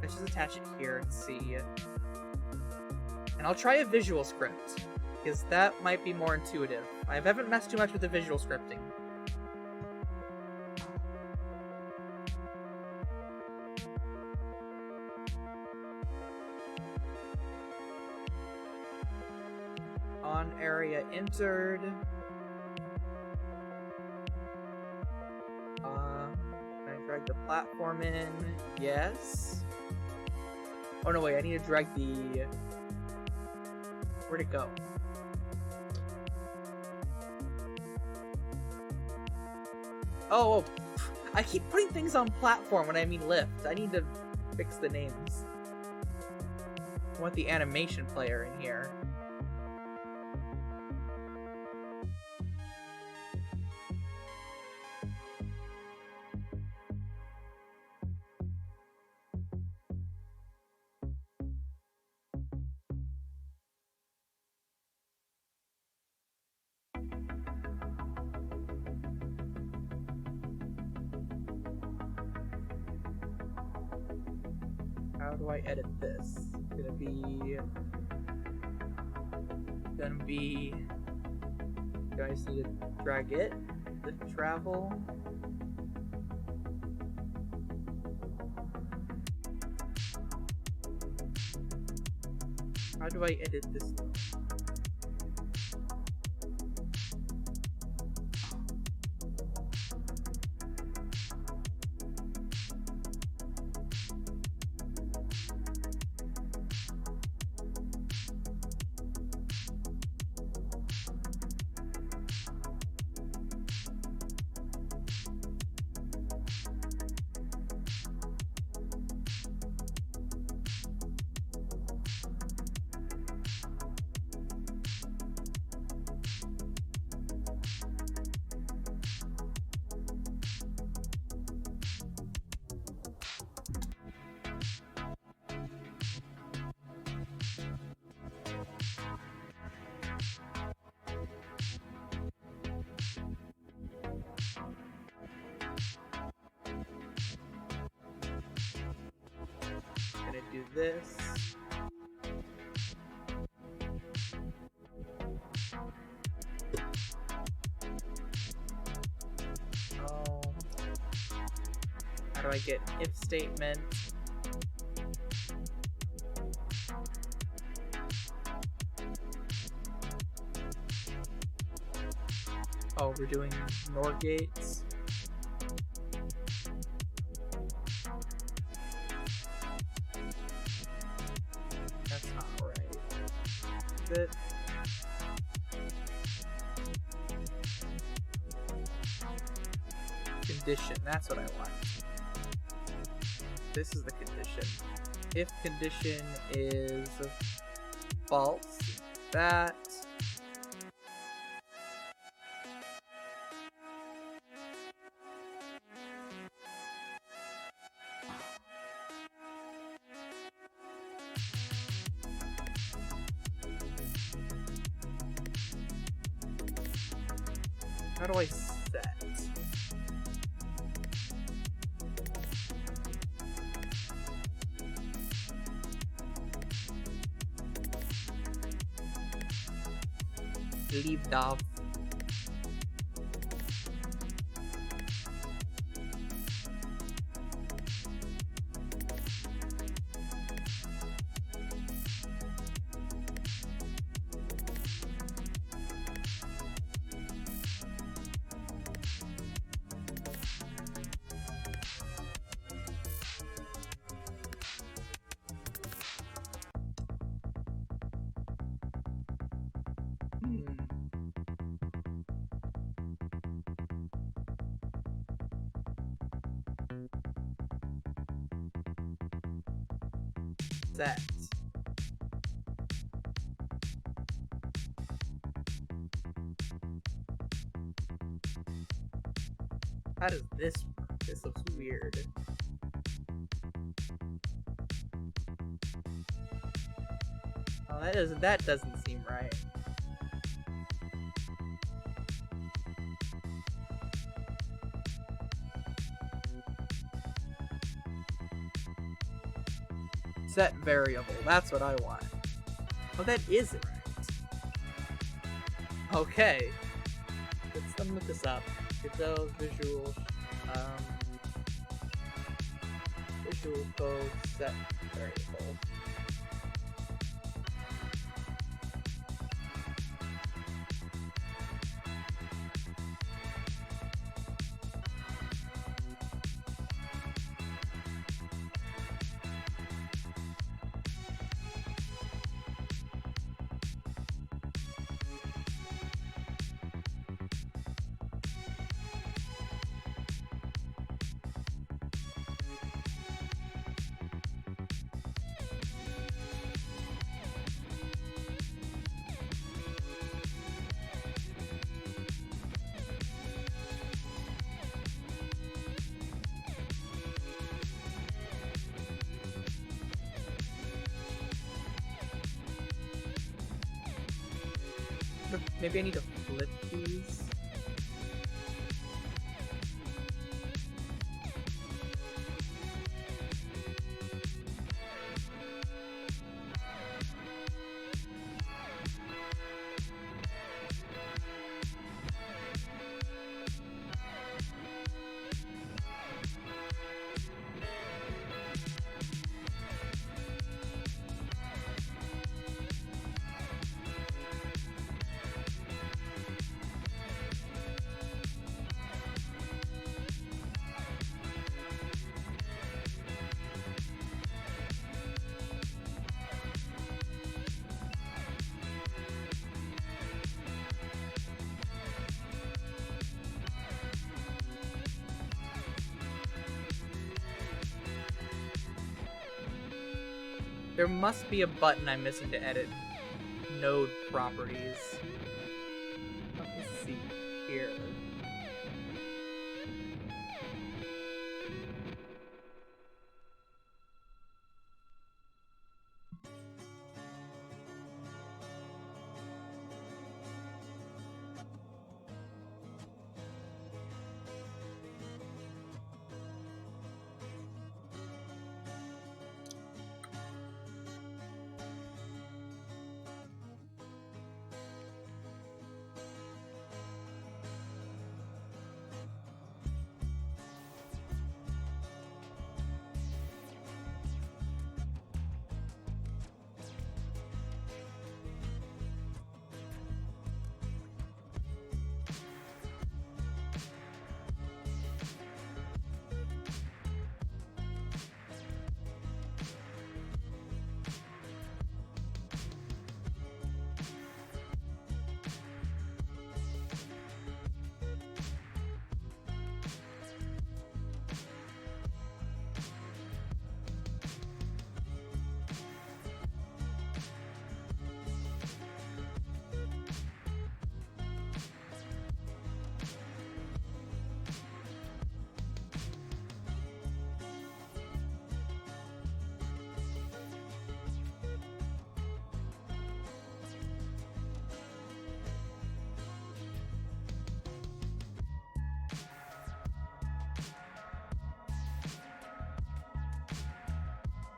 Let's just attach it here and see. And I'll try a visual script, because that might be more intuitive. I haven't messed too much with the visual scripting. On area entered. Can I Drag the platform in. Yes. Oh no, wait, I need to drag the... Where'd it go? Oh, I keep putting things on platform when I mean lift. I need to fix the names. I want the animation player in here. How do I edit this? It's gonna be... Do I just need to drag it? The travel? How do I edit this? Gonna do this. Oh. How do I get if statement? Oh, we're doing NOR gates. That's not right. Is it? Condition, that's what I want. This is the condition. If condition is false, that. How do I set? Leave off. Set. How does this work? This looks weird. Oh, that doesn't seem right. Set variable, that's what I want. Oh, that is right. Okay. Let's look this up. Get those visual visual code set variable. maybe I need to flip these. There must be a button I'm missing to edit node properties. Let me see here.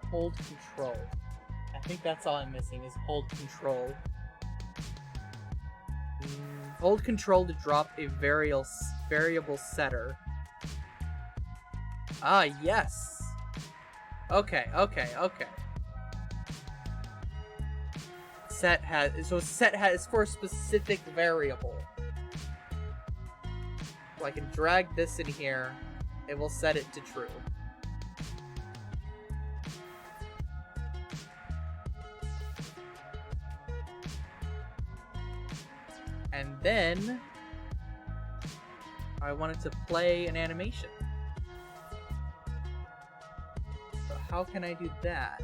Hold control. I think that's all I'm missing is hold control. Hold control to drop a variable setter. Ah, yes. Okay. Set has for a specific variable. So I can drag this in here. It will set it to true. And then I wanted to play an animation. So how can I do that?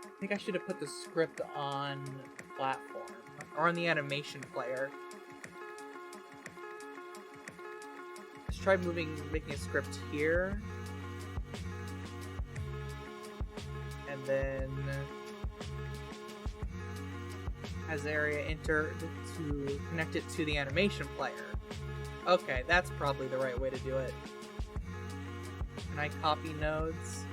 I think I should have put the script on the platform, or on the animation player. Let's try making a script here. And then has area enter to connect it to the animation player. Okay, that's probably the right way to do it. Can I copy nodes?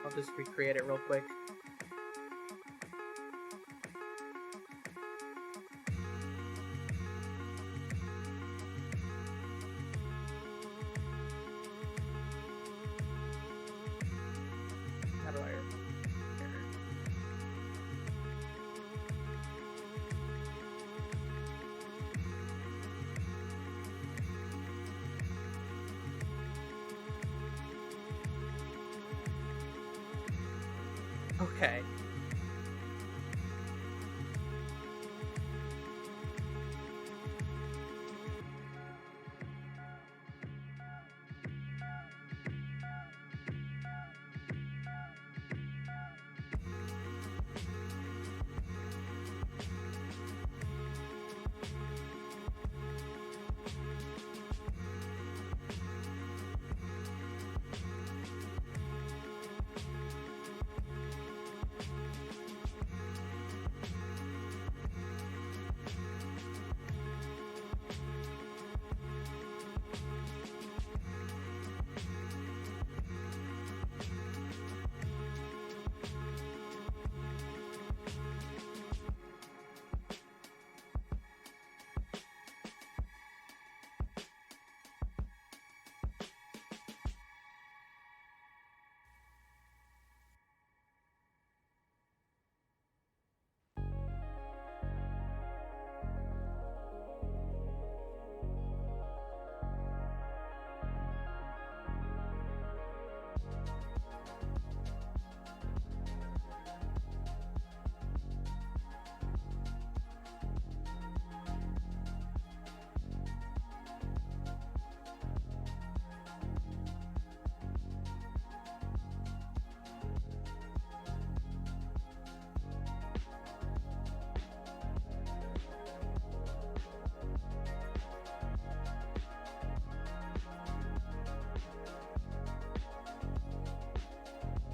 I'll just recreate it real quick. Okay.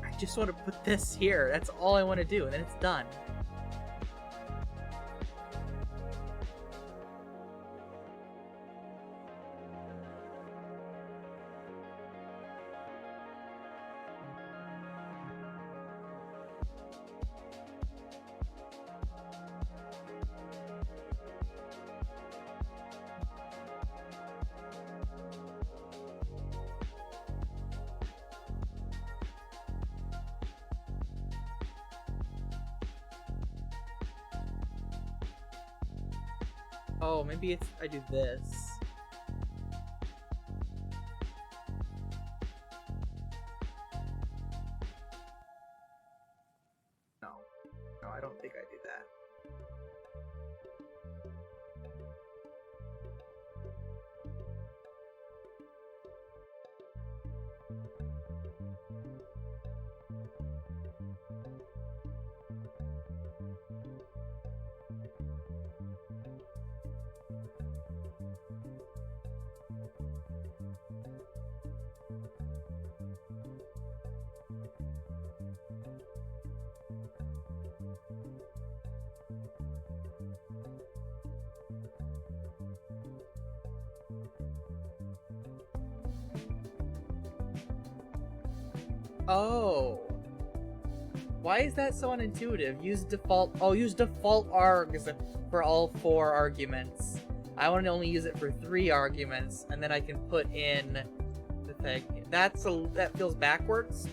I just want to put this here. That's all I want to do, and then it's done. Oh, maybe it's I do this. No. No, I don't think I do that. Oh. Why is that so unintuitive? Use default. Oh, use default args for all 4 arguments. I want to only use it for 3 arguments, and then I can put in the thing. That feels backwards.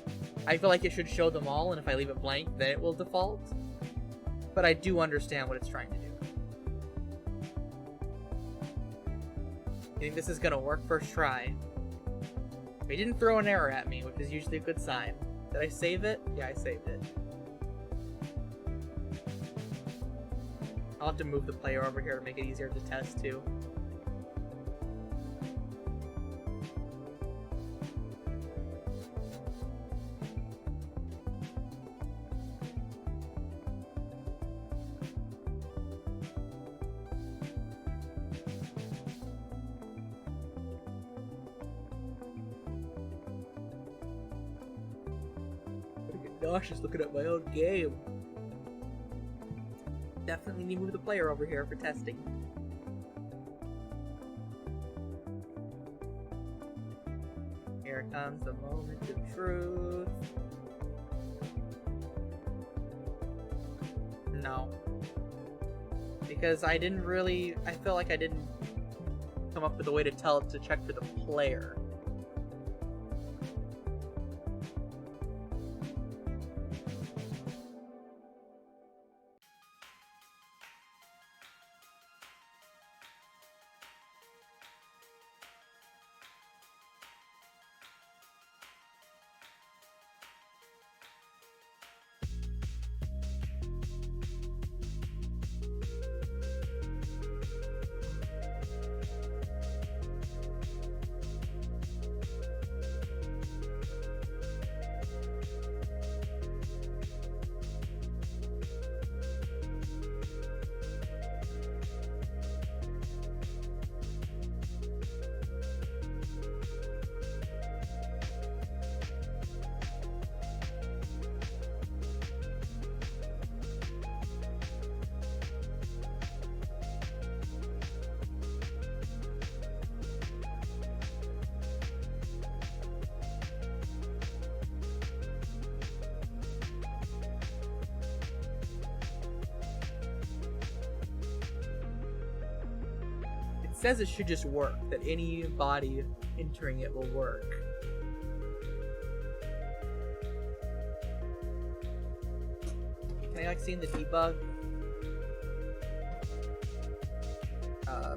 I feel like it should show them all, and if I leave it blank, then it will default. But I do understand what it's trying to do. I think this is gonna work first try. It didn't throw an error at me, which is usually a good sign. Did I save it? Yeah, I saved it. I'll have to move the player over here to make it easier to test too. Gosh, just looking at my own game. Definitely need to move the player over here for testing. Here comes the moment of truth. No. Because I feel like I didn't come up with a way to tell it to check for the player. says it should just work, that any body entering it will work. Can I like see in the debug?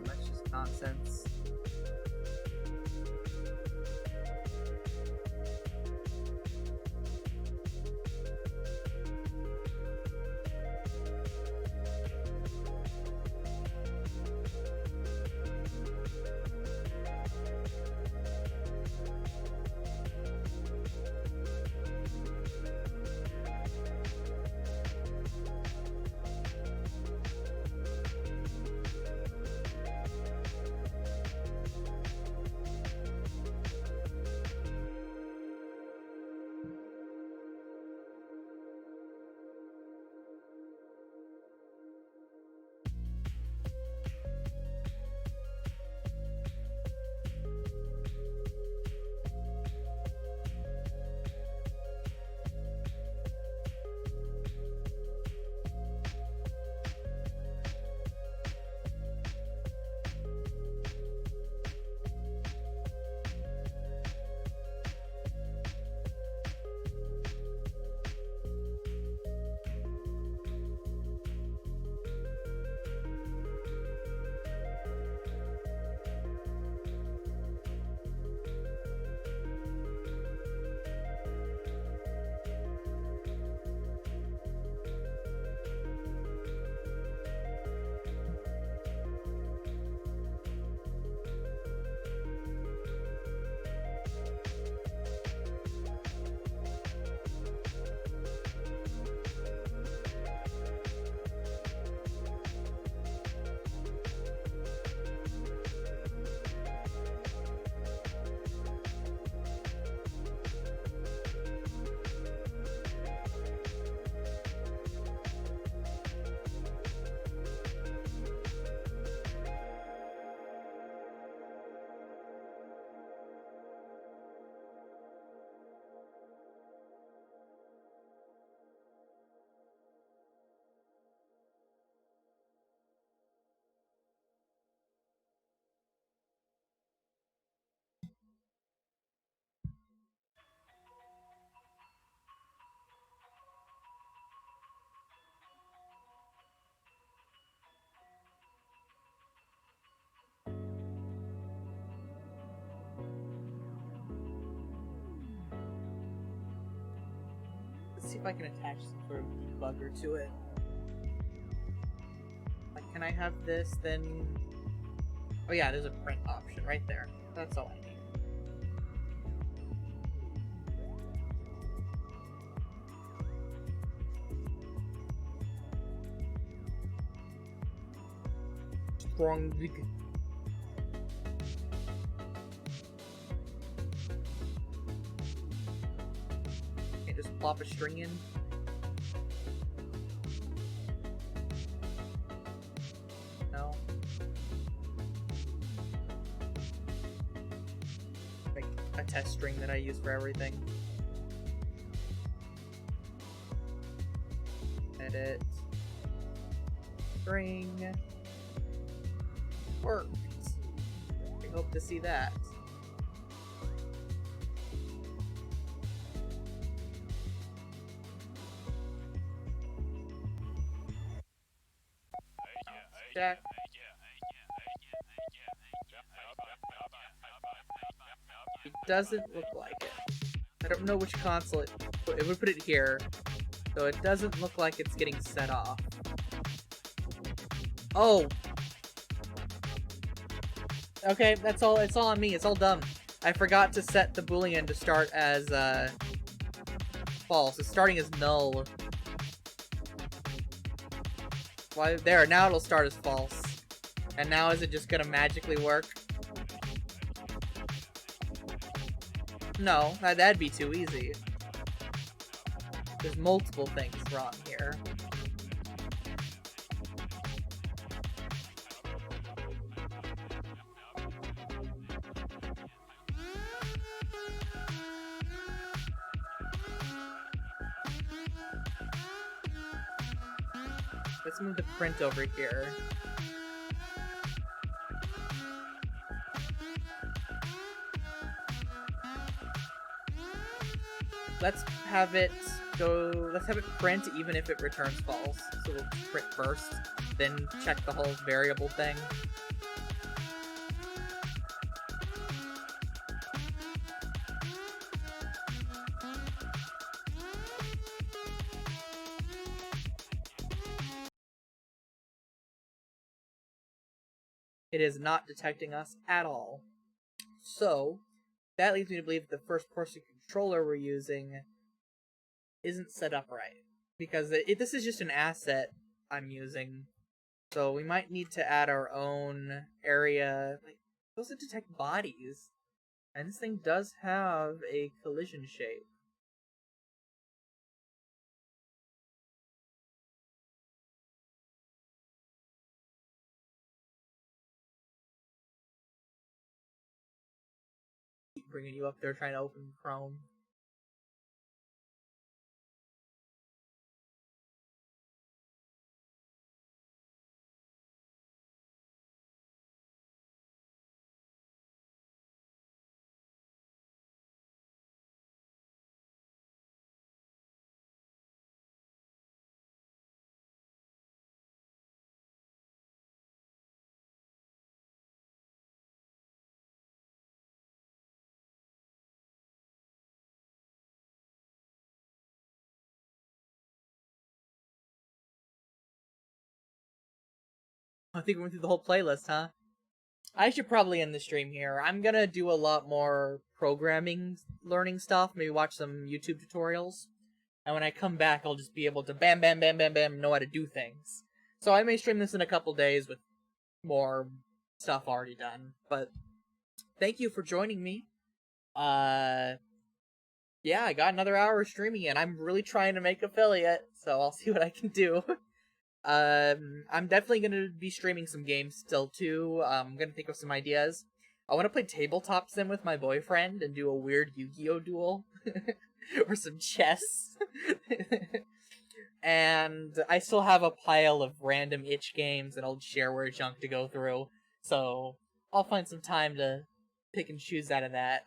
That's just nonsense. See if I can attach some sort of debugger to it. Like, can I have this, then... Oh yeah, there's a print option right there. That's all I need. Strong. Just plop a string in. No. Like a test string that I use for everything. Edit. String. Worked. I hope to see that. Check. It doesn't look like it. I don't know which console it would put it here, so it doesn't look like it's getting set off. Oh. Okay, that's all. It's all on me. It's all dumb. I forgot to set the Boolean to start as false. It's starting as null. Why there? Now it'll start as false. And now is it just gonna magically work? No, that'd be too easy. There's multiple things wrong here. Let's move the print over here. let's have it go. Let's have it print even if it returns false. So we'll print first, then check the whole variable thing. It is not detecting us at all. So, that leads me to believe the first person controller we're using isn't set up right. Because this is just an asset I'm using. So we might need to add our own area. Like, it doesn't detect bodies. And this thing does have a collision shape. Keep bringing you up there trying to open Chrome. I think we went through the whole playlist, huh? I should probably end the stream here. I'm gonna do a lot more programming learning stuff, maybe watch some YouTube tutorials. And when I come back, I'll just be able to bam, bam, bam, bam, bam, know how to do things. So I may stream this in a couple days with more stuff already done. But thank you for joining me. Yeah, I got another hour of streaming and I'm really trying to make affiliate, so I'll see what I can do. I'm definitely gonna be streaming some games still too. I'm gonna think of some ideas. I want to play tabletop sim with my boyfriend and do a weird Yu-Gi-Oh duel. Or some chess. And I still have a pile of random itch games and old shareware junk to go through, so I'll find some time to pick and choose out of that.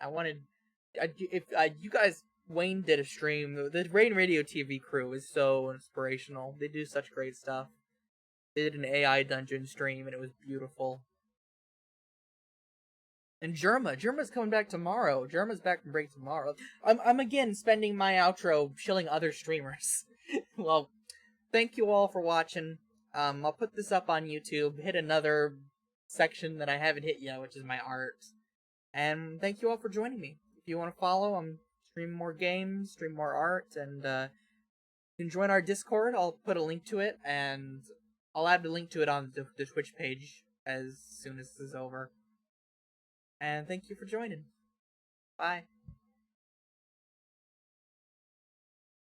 If you guys, Wayne did a stream. The Rain Radio TV crew is so inspirational. They do such great stuff. They did an AI dungeon stream and it was beautiful. And Germa's coming back tomorrow. Germa's back from break tomorrow. I'm again spending my outro shilling other streamers. Well, thank you all for watching. I'll put this up on YouTube. Hit another section that I haven't hit yet, which is my art. And thank you all for joining me. If you want to follow, I'm streaming more games, stream more art, and you can join our Discord. I'll put a link to it, and I'll add the link to it on the Twitch page as soon as this is over. And thank you for joining. Bye.